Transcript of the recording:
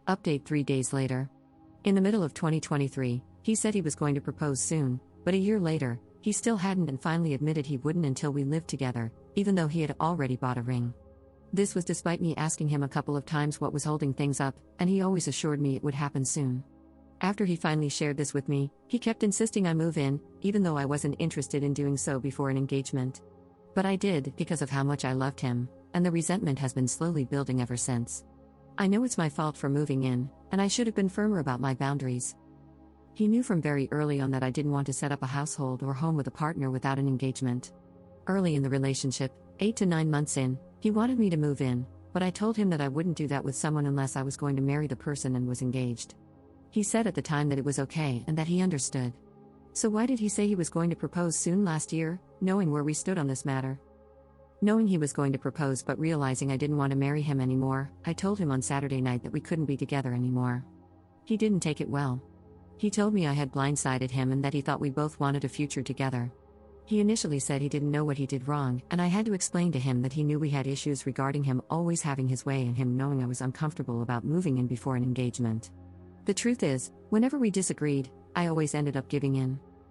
Update 3 days later. In the middle of 2023, he said he was going to propose soon, but a year later, he still hadn't and finally admitted he wouldn't until we lived together, even though he had already bought a ring. This was despite me asking him a couple of times what was holding things up, and he always assured me it would happen soon. After he finally shared this with me, he kept insisting I move in, even though I wasn't interested in doing so before an engagement. But I did because of how much I loved him, and the resentment has been slowly building ever since. I know it's my fault for moving in, and I should have been firmer about my boundaries. He knew from very early on that I didn't want to set up a household or home with a partner without an engagement. Early in the relationship, 8 to 9 months in, he wanted me to move in, but I told him that I wouldn't do that with someone unless I was going to marry the person and was engaged. He said at the time that it was okay and that he understood. So why did he say he was going to propose soon last year, knowing where we stood on this matter? Knowing he was going to propose but realizing I didn't want to marry him anymore, I told him on Saturday night that we couldn't be together anymore. He didn't take it well. He told me I had blindsided him and that he thought we both wanted a future together. He initially said he didn't know what he did wrong, and I had to explain to him that he knew we had issues regarding him always having his way and him knowing I was uncomfortable about moving in before an engagement. The truth is, whenever we disagreed, I always ended up giving in.